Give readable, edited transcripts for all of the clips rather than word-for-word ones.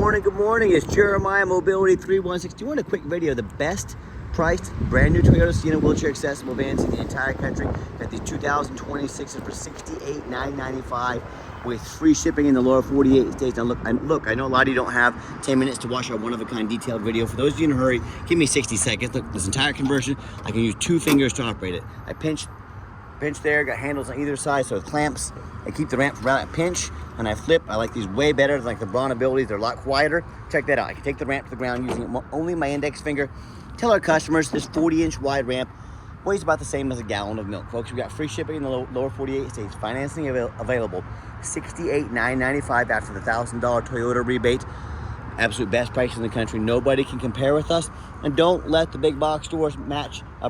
Good morning. It's Jeremiah Mobility 316. Do you want a quick video of the best priced brand new Toyota Sienna wheelchair accessible vans in the entire country? Got these 2026s for $68,995 with free shipping in the lower 48 states. Now look, I know a lot of you don't have 10 minutes to watch our one-of-a-kind detailed video. For those of you in a hurry, give me 60 seconds. Look, this entire conversion, I can use 2 fingers to operate it. I pinch there, got handles on either side, so it clamps. I keep the ramp around at pinch, and I flip. I like these way better than like the Braun abilities. They're a lot quieter. Check that out. I can take the ramp to the ground using only my index finger. Tell our customers this 40-inch wide ramp weighs about the same as a gallon of milk. Folks, we got free shipping in the lower 48 states. Financing available. $68,995 after the $1,000 Toyota rebate. Absolute best price in the country. Nobody can compare with us. And don't let the big box stores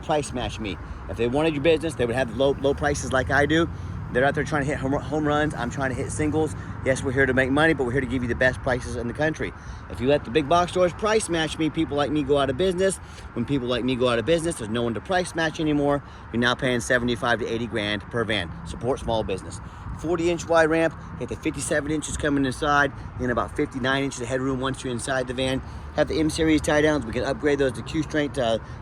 price match me. If they wanted your business, they would have low prices like I do. They're out there trying to hit home runs. I'm trying to hit singles. Yes, we're here to make money, but we're here to give you the best prices in the country. If you let the big box stores price match me, people like me go out of business. When people like me go out of business, there's no one to price match anymore. You're now paying 75 to 80 grand per van. Support small business. 40-inch wide ramp, hit the 57 inches coming inside, then about 59 inches of headroom once you're inside the van. Have the M-Series tie downs. We can upgrade those to Q-Strength,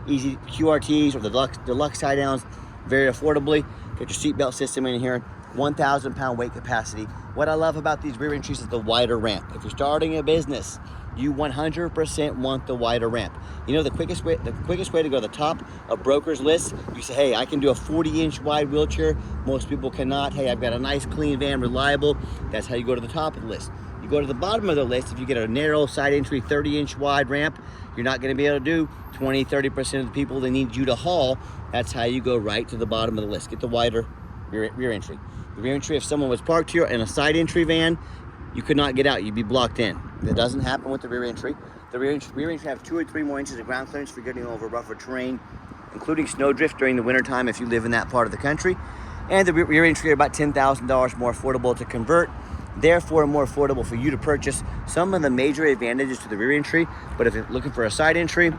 easy QRTs, or the deluxe tie downs very affordably. Get your seatbelt system in here. 1,000-pound weight capacity. What I love about these rear entries is the wider ramp. If you're starting a business, you 100% want the wider ramp. You know, the quickest way to go to the top of brokers' lists, you say, hey, I can do a 40-inch wide wheelchair. Most people cannot. Hey, I've got a nice, clean van, reliable. That's how you go to the top of the list. You go to the bottom of the list, if you get a narrow side entry 30-inch wide ramp, you're not going to be able to do 20-30% of the people that need you to haul. That's how you go right to the bottom of the list. Get the wider rear entry. The rear entry, if someone was parked here in a side entry van, you could not get out. You'd be blocked in. That doesn't happen with the rear entry. The rear entry have 2 or 3 more inches of ground clearance for getting over rougher terrain, including snowdrift during the wintertime if you live in that part of the country. And the rear entry are about $10,000 more affordable to convert, therefore more affordable for you to purchase. Some of the major advantages to the rear entry, but if you're looking for a side entry,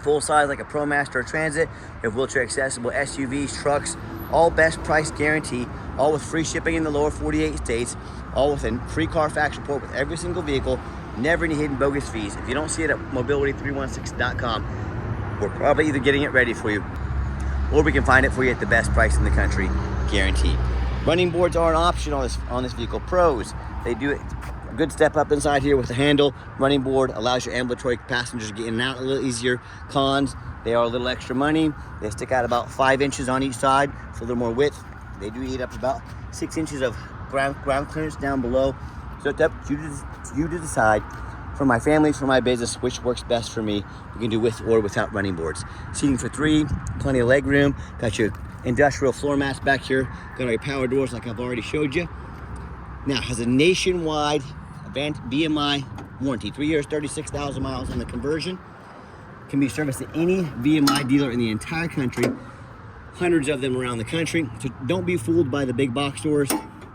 full size like a ProMaster or Transit, we have wheelchair accessible SUVs, trucks, all best price guarantee, all with free shipping in the lower 48 states, all with a free Carfax report with every single vehicle, never any hidden bogus fees. If you don't see it at mobility316.com, we're probably either getting it ready for you or we can find it for you at the best price in the country, guaranteed. Running boards are an option on this vehicle. Pros, they do it. A good step up inside here with the handle. Running board allows your ambulatory passengers to get in and out a little easier. Cons, they are a little extra money. They stick out about 5 inches on each side, so a little more width. They do eat up about 6 inches of ground clearance down below. So it's up to you to decide. For my family, for my business, which works best for me. You can do with or without running boards. Seating for 3, plenty of leg room. Got your industrial floor mats back here. Got our power doors like I've already showed you. Now, it has a nationwide BMI warranty. 3 years, 36,000 miles on the conversion. Can be serviced at any VMI dealer in the entire country. Hundreds of them around the country. So don't be fooled by the big box stores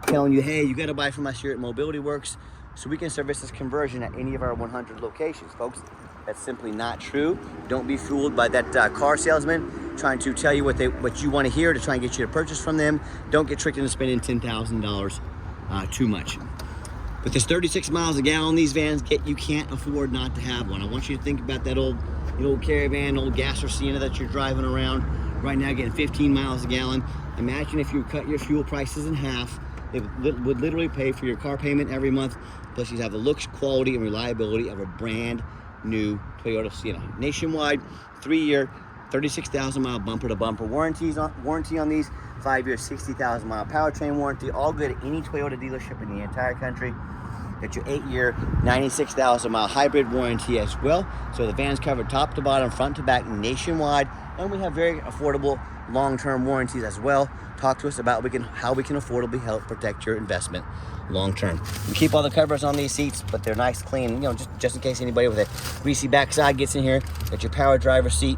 telling you, hey, you got to buy from us here at Mobility Works so we can service this conversion at any of our 100 locations. Folks, that's simply not true. Don't be fooled by that car salesman trying to tell you what you want to hear to try and get you to purchase from them. Don't get tricked into spending $10,000 too much. With this 36 miles a gallon these vans get, you can't afford not to have one. I want you to think about that old Caravan, old gas or Sienna that you're driving around right now getting 15 miles a gallon. Imagine if you cut your fuel prices in half. It would literally pay for your car payment every month. Plus you have the looks, quality, and reliability of a brand new Toyota Sienna. Nationwide, 3-year, 36,000 mile bumper to bumper warranty on these. 5-year, 60,000 mile powertrain warranty. All good at any Toyota dealership in the entire country. Get your 8-year, 96,000 mile hybrid warranty as well. So the van's covered top to bottom, front to back, nationwide. And we have very affordable long-term warranties as well. Talk to us about how we can affordably help protect your investment long-term. We keep all the covers on these seats, but they're nice, clean, just in case anybody with a greasy backside gets in here. Got your power driver seat.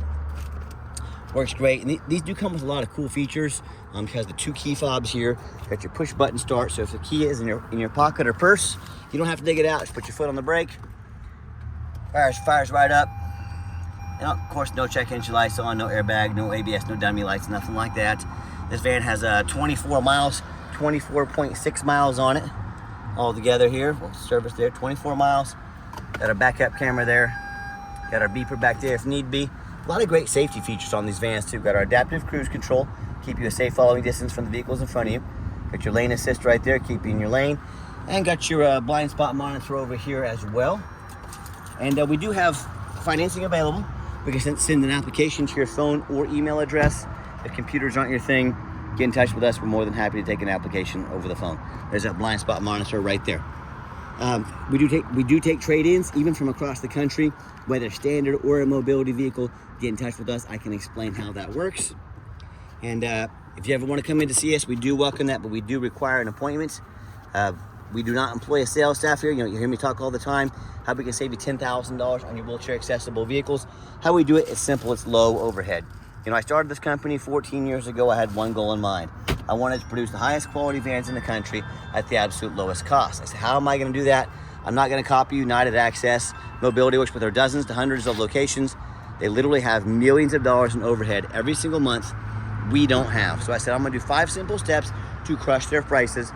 Works great. And these do come with a lot of cool features. It has the 2 key fobs here. Got your push button start, so if the key is in your pocket or purse, you don't have to dig it out. Just put your foot on the brake. Fires right up. And of course, no check engine lights on, no airbag, no ABS, no dummy lights, nothing like that. This van has 24 miles, 24.6 miles on it all together here. We'll service there, 24 miles. Got our backup camera there. Got our beeper back there if need be. A lot of great safety features on these vans too. Got our adaptive cruise control, keep you a safe following distance from the vehicles in front of you. Got your lane assist right there, keep you in your lane. And got your blind spot monitor over here as well. And we do have financing available. We can send an application to your phone or email address. If computers aren't your thing, get in touch with us. We're more than happy to take an application over the phone. There's that blind spot monitor right there. We do take trade-ins even from across the country, whether standard or a mobility vehicle. Get in touch with us. I can explain how that works. And if you ever want to come in to see us, we do welcome that, but we do require an appointment. We do not employ a sales staff here. You know, you hear me talk all the time how we can save you $10,000 on your wheelchair accessible vehicles. How we do it is simple. It's low overhead. You know, I started this company 14 years ago. I had one goal in mind. I wanted to produce the highest quality vans in the country at the absolute lowest cost. I said, how am I going to do that? I'm not going to copy United Access Mobility, which with their dozens to hundreds of locations, they literally have millions of dollars in overhead every single month. We don't have. So I said, I'm going to do 5 simple steps to crush their prices,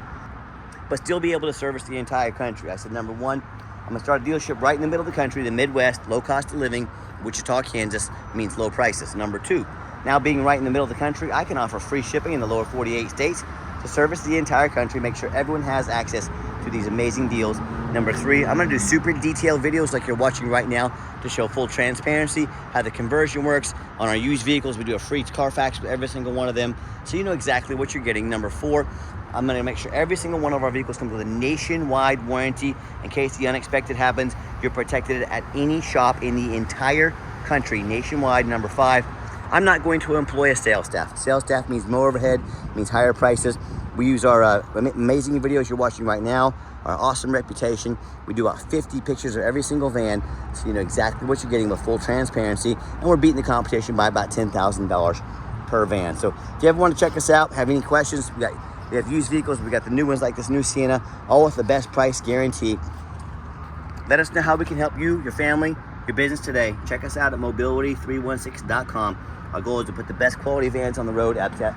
but still be able to service the entire country. I said, number one, I'm going to start a dealership right in the middle of the country, the Midwest, low cost of living. Wichita, Kansas means low prices. Number two, now being right in the middle of the country, I can offer free shipping in the lower 48 states to service the entire country, make sure everyone has access to these amazing deals. Number three, I'm going to do super detailed videos like you're watching right now to show full transparency, how the conversion works. On our used vehicles, we do a free Carfax with every single one of them, so you know exactly what you're getting. Number four, I'm going to make sure every single one of our vehicles comes with a nationwide warranty. In case the unexpected happens, you're protected at any shop in the entire country, nationwide. Number five, I'm not going to employ a sales staff. Sales staff means more overhead, means higher prices. We use our amazing videos you're watching right now, our awesome reputation. We do about 50 pictures of every single van, so you know exactly what you're getting with full transparency, and we're beating the competition by about $10,000 per van. So if you ever want to check us out, have any questions, we have used vehicles, we got the new ones like this new Sienna, all with the best price guarantee. Let us know how we can help you, your family, your business today. Check us out at mobility316.com. Our goal is to put the best quality vans on the road at the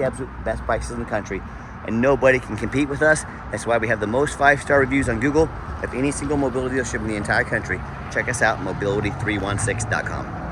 absolute best prices in the country, and nobody can compete with us. That's why we have the most 5-star reviews on Google of any single mobility dealership in the entire country. Check us out, mobility316.com.